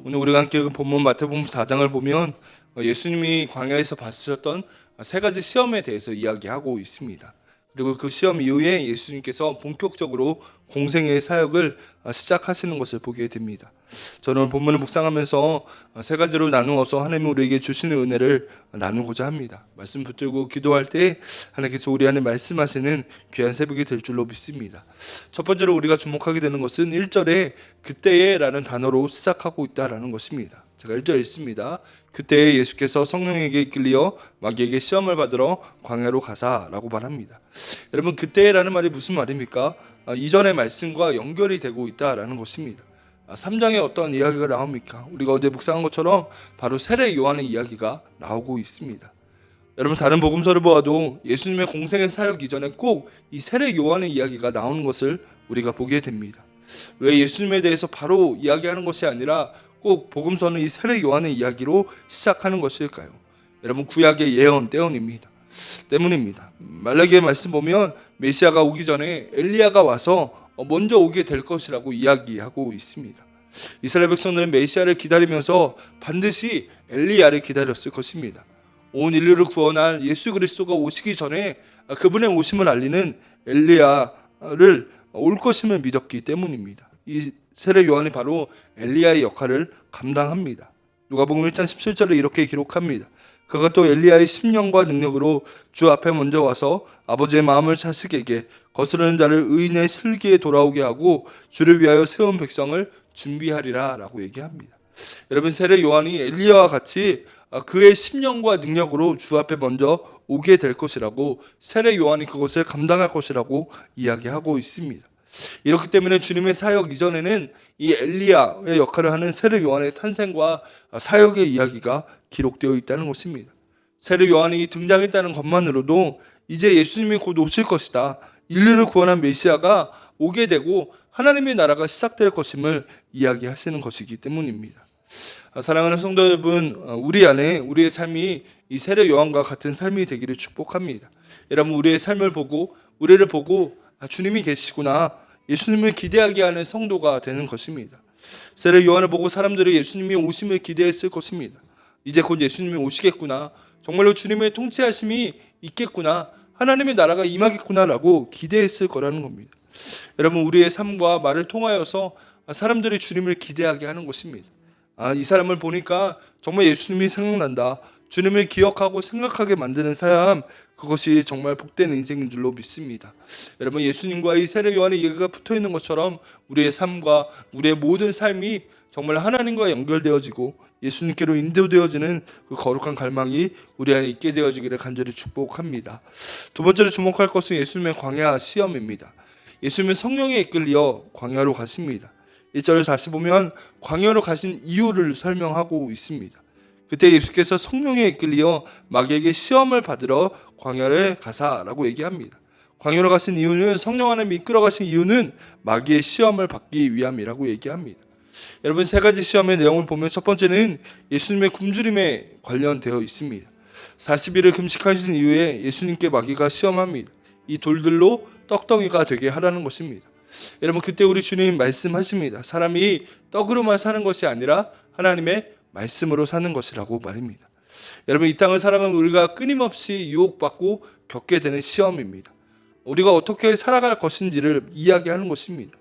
오늘 우리가 함께 읽은 본문 마태복음 4장을 보면 예수님이 광야에서 받으셨던 세 가지 시험에 대해서 이야기하고 있습니다. 그리고 그 시험 이후에 예수님께서 본격적으로 공생의 사역을 시작하시는 것을 보게 됩니다. 저는 오늘 본문을 묵상하면서 세 가지로 나누어서 하나님이 우리에게 주시는 은혜를 나누고자 합니다. 말씀 붙들고 기도할 때 하나님께서 우리 안에 말씀하시는 귀한 새벽이 될 줄로 믿습니다. 첫 번째로 우리가 주목하게 되는 것은 1절에 그때에 라는 단어로 시작하고 있다라는 것입니다. 제가 1절 읽습니다. 그때 예수께서 성령에게 이끌려 마귀에게 시험을 받으러 광야로 가사라고 말합니다. 여러분, 그때라는 말이 무슨 말입니까? 이전의 말씀과 연결이 되고 있다라는 것입니다. 3장에 어떤 이야기가 나옵니까? 우리가 어제 묵상한 것처럼 바로 세례 요한의 이야기가 나오고 있습니다. 여러분, 다른 복음서를 보아도 예수님의 공생의 사역 이전에 꼭 이 세례 요한의 이야기가 나오는 것을 우리가 보게 됩니다. 왜 예수님에 대해서 바로 이야기하는 것이 아니라 꼭 복음서는 이 세례 요한의 이야기로 시작하는 것일까요? 여러분, 구약의 예언 때문입니다. 말라기의 말씀 보면 메시아가 오기 전에 엘리야가 와서 먼저 오게 될 것이라고 이야기하고 있습니다. 이스라엘 백성들은 메시아를 기다리면서 반드시 엘리야를 기다렸을 것입니다. 온 인류를 구원할 예수 그리스도가 오시기 전에 그분의 오심을 알리는 엘리야를 올 것임을 믿었기 때문입니다. 이 세례 요한이 바로 엘리야의 역할을 감당합니다. 누가복음 1장 17절에 이렇게 기록합니다. 그가 또 엘리야의 심령과 능력으로 주 앞에 먼저 와서 아버지의 마음을 자식에게 거스르는 자를 의인의 슬기에 돌아오게 하고 주를 위하여 세운 백성을 준비하리라 라고 얘기합니다. 여러분, 세례 요한이 엘리야와 같이 그의 심령과 능력으로 주 앞에 먼저 오게 될 것이라고, 세례 요한이 그것을 감당할 것이라고 이야기하고 있습니다. 이렇기 때문에 주님의 사역 이전에는 이 엘리야의 역할을 하는 세례 요한의 탄생과 사역의 이야기가 기록되어 있다는 것입니다. 세례 요한이 등장했다는 것만으로도 이제 예수님이 곧 오실 것이다, 인류를 구원한 메시아가 오게 되고 하나님의 나라가 시작될 것임을 이야기하시는 것이기 때문입니다. 사랑하는 성도 여러분, 우리 안에 우리의 삶이 이 세례 요한과 같은 삶이 되기를 축복합니다. 여러분, 우리의 삶을 보고 우리를 보고 주님이 계시구나, 예수님을 기대하게 하는 성도가 되는 것입니다. 세례 요한을 보고 사람들이 예수님이 오심을 기대했을 것입니다. 이제 곧 예수님이 오시겠구나, 정말로 주님의 통치하심이 있겠구나, 하나님의 나라가 임하겠구나라고 기대했을 거라는 겁니다. 여러분, 우리의 삶과 말을 통하여서 사람들이 주님을 기대하게 하는 것입니다. 이 사람을 보니까 정말 예수님이 생각난다, 주님을 기억하고 생각하게 만드는 삶, 그것이 정말 복된 인생인 줄로 믿습니다. 여러분, 예수님과 이 세례 요한의 얘기가 붙어있는 것처럼 우리의 삶과 우리의 모든 삶이 정말 하나님과 연결되어지고 예수님께로 인도되어지는 그 거룩한 갈망이 우리 안에 있게 되어지기를 간절히 축복합니다. 두 번째로 주목할 것은 예수님의 광야 시험입니다. 예수님은 성령에 이끌려 광야로 가십니다. 1절을 다시 보면 광야로 가신 이유를 설명하고 있습니다. 그때 예수께서 성령에 이끌려 마귀에게 시험을 받으러 광야를 가사라고 얘기합니다. 광야로 가신 이유는, 성령 하나님이 이끌어 가신 이유는 마귀의 시험을 받기 위함이라고 얘기합니다. 여러분, 세 가지 시험의 내용을 보면 첫 번째는 예수님의 굶주림에 관련되어 있습니다. 40일을 금식하신 이후에 예수님께 마귀가 시험합니다. 이 돌들로 떡덩이가 되게 하라는 것입니다. 여러분, 그때 우리 주님 말씀하십니다. 사람이 떡으로만 사는 것이 아니라 하나님의 말씀으로 사는 것이라고 말입니다. 여러분, 이 땅을 살아가면 우리가 끊임없이 유혹받고 겪게 되는 시험입니다. 우리가 어떻게 살아갈 것인지를 이야기하는 것입니다.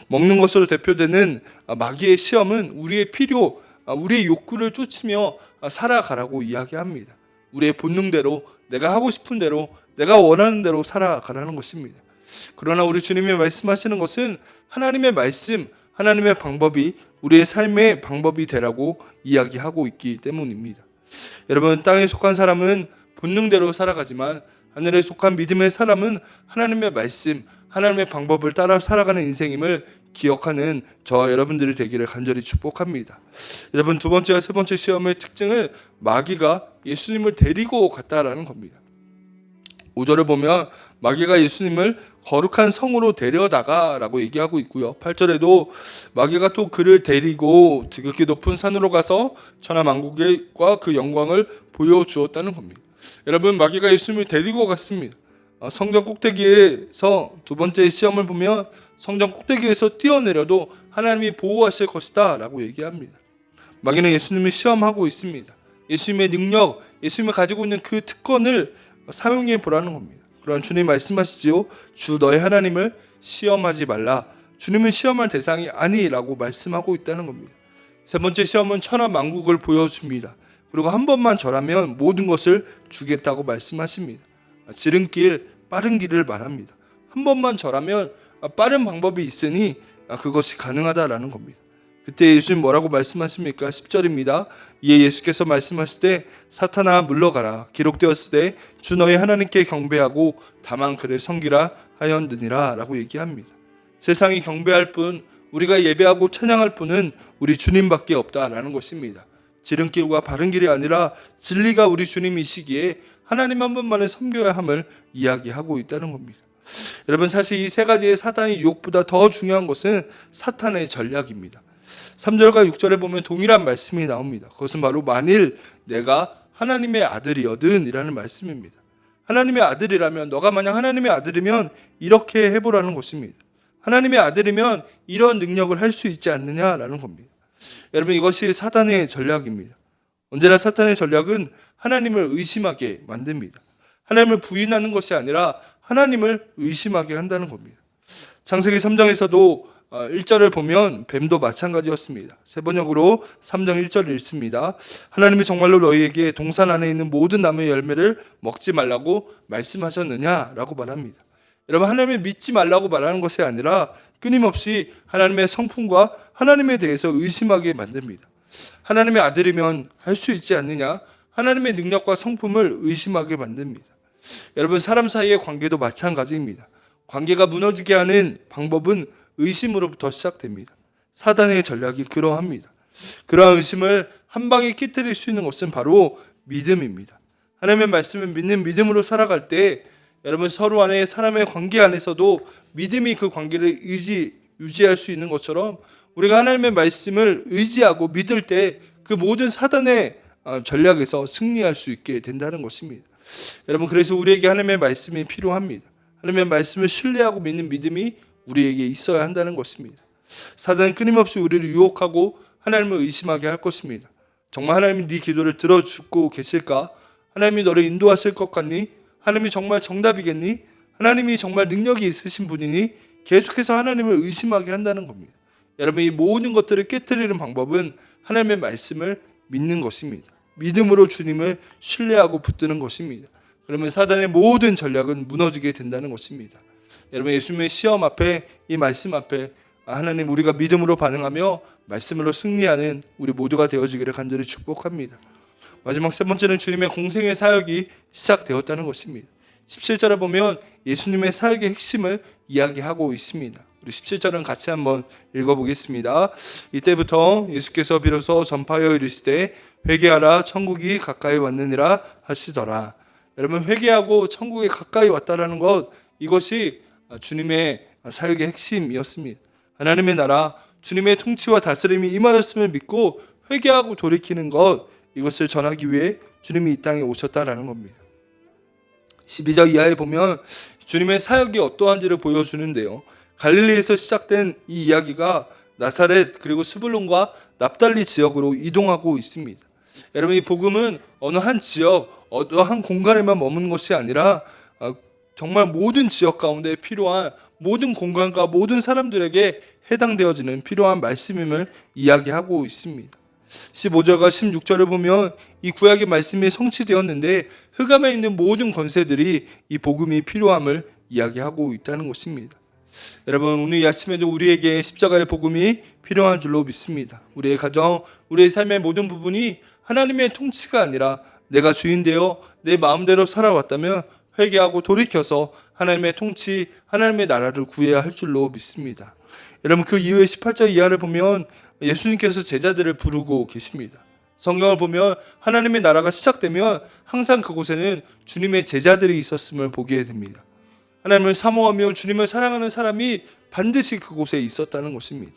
먹는 것으로 대표되는 마귀의 시험은 우리의 필요, 우리의 욕구를 쫓으며 살아가라고 이야기합니다. 우리의 본능대로, 내가 하고 싶은 대로, 내가 원하는 대로 살아가라는 것입니다. 그러나 우리 주님이 말씀하시는 것은 하나님의 말씀, 하나님의 방법이 우리의 삶의 방법이 되라고 이야기하고 있기 때문입니다. 여러분, 땅에 속한 사람은 본능대로 살아가지만 하늘에 속한 믿음의 사람은 하나님의 말씀, 하나님의 방법을 따라 살아가는 인생임을 기억하는 저와 여러분들이 되기를 간절히 축복합니다. 여러분, 두 번째와 세 번째 시험의 특징은 마귀가 예수님을 데리고 갔다라는 겁니다. 5절을 보면 마귀가 예수님을 거룩한 성으로 데려다가라고 얘기하고 있고요. 8절에도 마귀가 또 그를 데리고 지극히 높은 산으로 가서 천하만국과 그 영광을 보여주었다는 겁니다. 여러분, 마귀가 예수님을 데리고 갔습니다. 성전 꼭대기에서 두 번째 시험을 보면 성전 꼭대기에서 뛰어내려도 하나님이 보호하실 것이다 라고 얘기합니다. 마귀는 예수님을 시험하고 있습니다. 예수님의 능력, 예수님이 가지고 있는 그 특권을 사용해 보라는 겁니다. 그러나 주님 말씀하시지요. 주 너의 하나님을 시험하지 말라. 주님은 시험할 대상이 아니라고 말씀하고 있다는 겁니다. 세 번째 시험은 천하만국을 보여줍니다. 그리고 한 번만 절하면 모든 것을 주겠다고 말씀하십니다. 지름길, 빠른 길을 말합니다. 한 번만 절하면 빠른 방법이 있으니 그것이 가능하다라는 겁니다. 그때 예수님 뭐라고 말씀하십니까? 10절입니다. 이에 예수께서 말씀하실 때 사탄아 물러가라. 기록되었을 때 주 너의 하나님께 경배하고 다만 그를 섬기라 하였느니라 라고 얘기합니다. 세상이 경배할 뿐, 우리가 예배하고 찬양할 뿐은 우리 주님밖에 없다라는 것입니다. 지름길과 바른 길이 아니라 진리가 우리 주님이시기에 하나님 한 분만을 섬겨야 함을 이야기하고 있다는 겁니다. 여러분, 사실 이 세 가지의 사단의 유혹보다 더 중요한 것은 사탄의 전략입니다. 3절과 6절에 보면 동일한 말씀이 나옵니다. 그것은 바로 만일 내가 하나님의 아들이거든 이라는 말씀입니다. 하나님의 아들이라면, 너가 만약 하나님의 아들이면 이렇게 해보라는 것입니다. 하나님의 아들이면 이런 능력을 할 수 있지 않느냐라는 겁니다. 여러분, 이것이 사탄의 전략입니다. 언제나 사탄의 전략은 하나님을 의심하게 만듭니다. 하나님을 부인하는 것이 아니라 하나님을 의심하게 한다는 겁니다. 창세기 3장에서도 1절을 보면 뱀도 마찬가지였습니다. 세 번역으로 3장 1절을 읽습니다. 하나님이 정말로 너희에게 동산 안에 있는 모든 나무의 열매를 먹지 말라고 말씀하셨느냐라고 말합니다. 여러분, 하나님을 믿지 말라고 말하는 것이 아니라 끊임없이 하나님의 성품과 하나님에 대해서 의심하게 만듭니다. 하나님의 아들이면 할 수 있지 않느냐? 하나님의 능력과 성품을 의심하게 만듭니다. 여러분, 사람 사이의 관계도 마찬가지입니다. 관계가 무너지게 하는 방법은 의심으로부터 시작됩니다. 사단의 전략이 그러합니다. 그러한 의심을 한 방에 끼뜨릴 수 있는 것은 바로 믿음입니다. 하나님의 말씀을 믿는 믿음으로 살아갈 때 여러분, 서로 안에 사람의 관계 안에서도 믿음이 그 관계를 유지할 수 있는 것처럼 우리가 하나님의 말씀을 의지하고 믿을 때 그 모든 사단의 전략에서 승리할 수 있게 된다는 것입니다. 여러분, 그래서 우리에게 하나님의 말씀이 필요합니다. 하나님의 말씀을 신뢰하고 믿는 믿음이 우리에게 있어야 한다는 것입니다. 사단은 끊임없이 우리를 유혹하고 하나님을 의심하게 할 것입니다. 정말 하나님이 네 기도를 들어주고 계실까? 하나님이 너를 인도하실 것 같니? 하나님이 정말 정답이겠니? 하나님이 정말 능력이 있으신 분이니? 계속해서 하나님을 의심하게 한다는 겁니다. 여러분, 이 모든 것들을 깨트리는 방법은 하나님의 말씀을 믿는 것입니다. 믿음으로 주님을 신뢰하고 붙드는 것입니다. 그러면 사단의 모든 전략은 무너지게 된다는 것입니다. 여러분, 예수님의 시험 앞에, 이 말씀 앞에 하나님, 우리가 믿음으로 반응하며 말씀으로 승리하는 우리 모두가 되어지기를 간절히 축복합니다. 마지막 세 번째는 주님의 공생의 사역이 시작되었다는 것입니다. 17절에 보면 예수님의 사역의 핵심을 이야기하고 있습니다. 우리 17절은 같이 한번 읽어보겠습니다. 이때부터 예수께서 비로소 전파하여 이르시되 회개하라, 천국이 가까이 왔느니라 하시더라. 여러분, 회개하고 천국이 가까이 왔다라는 것, 이것이 주님의 사역의 핵심이었습니다. 하나님의 나라, 주님의 통치와 다스림이 임하였음을 믿고 회개하고 돌이키는 것, 이것을 전하기 위해 주님이 이 땅에 오셨다라는 겁니다. 12절 이하에 보면 주님의 사역이 어떠한지를 보여주는데요. 갈릴리에서 시작된 이 이야기가 나사렛 그리고 스불론과 납달리 지역으로 이동하고 있습니다. 여러분, 이 복음은 어느 한 지역, 어느 한 공간에만 머무는 것이 아니라 정말 모든 지역 가운데 필요한 모든 공간과 모든 사람들에게 해당되어지는 필요한 말씀임을 이야기하고 있습니다. 15절과 16절을 보면 이 구약의 말씀이 성취되었는데 흑암에 있는 모든 권세들이 이 복음이 필요함을 이야기하고 있다는 것입니다. 여러분, 오늘 이 아침에도 우리에게 십자가의 복음이 필요한 줄로 믿습니다. 우리의 가정, 우리의 삶의 모든 부분이 하나님의 통치가 아니라 내가 주인되어 내 마음대로 살아왔다면 회개하고 돌이켜서 하나님의 통치, 하나님의 나라를 구해야 할 줄로 믿습니다. 여러분, 그 이후에 18절 이하를 보면 예수님께서 제자들을 부르고 계십니다. 성경을 보면 하나님의 나라가 시작되면 항상 그곳에는 주님의 제자들이 있었음을 보게 됩니다. 하나님을 사모하며 주님을 사랑하는 사람이 반드시 그곳에 있었다는 것입니다.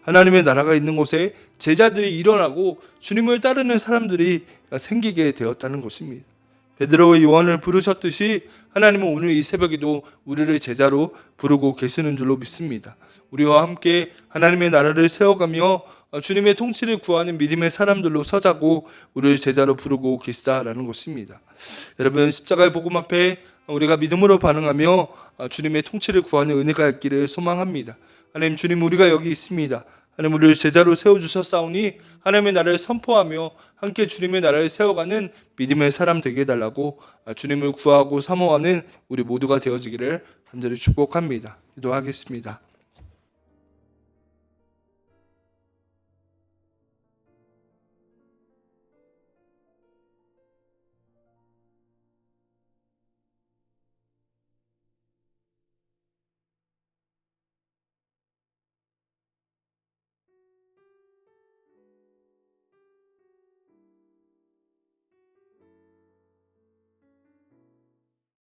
하나님의 나라가 있는 곳에 제자들이 일어나고 주님을 따르는 사람들이 생기게 되었다는 것입니다. 베드로와 요한을 부르셨듯이 하나님은 오늘 이 새벽에도 우리를 제자로 부르고 계시는 줄로 믿습니다. 우리와 함께 하나님의 나라를 세워가며 주님의 통치를 구하는 믿음의 사람들로 서자고 우리를 제자로 부르고 계시다라는 것입니다. 여러분, 십자가의 복음 앞에 우리가 믿음으로 반응하며 주님의 통치를 구하는 은혜가 있기를 소망합니다. 하나님, 주님, 우리가 여기 있습니다. 하나님, 우리를 제자로 세워주셨사오니 하나님의 나라를 선포하며 함께 주님의 나라를 세워가는 믿음의 사람 되게 해달라고 주님을 구하고 사모하는 우리 모두가 되어지기를 간절히 축복합니다. 기도하겠습니다.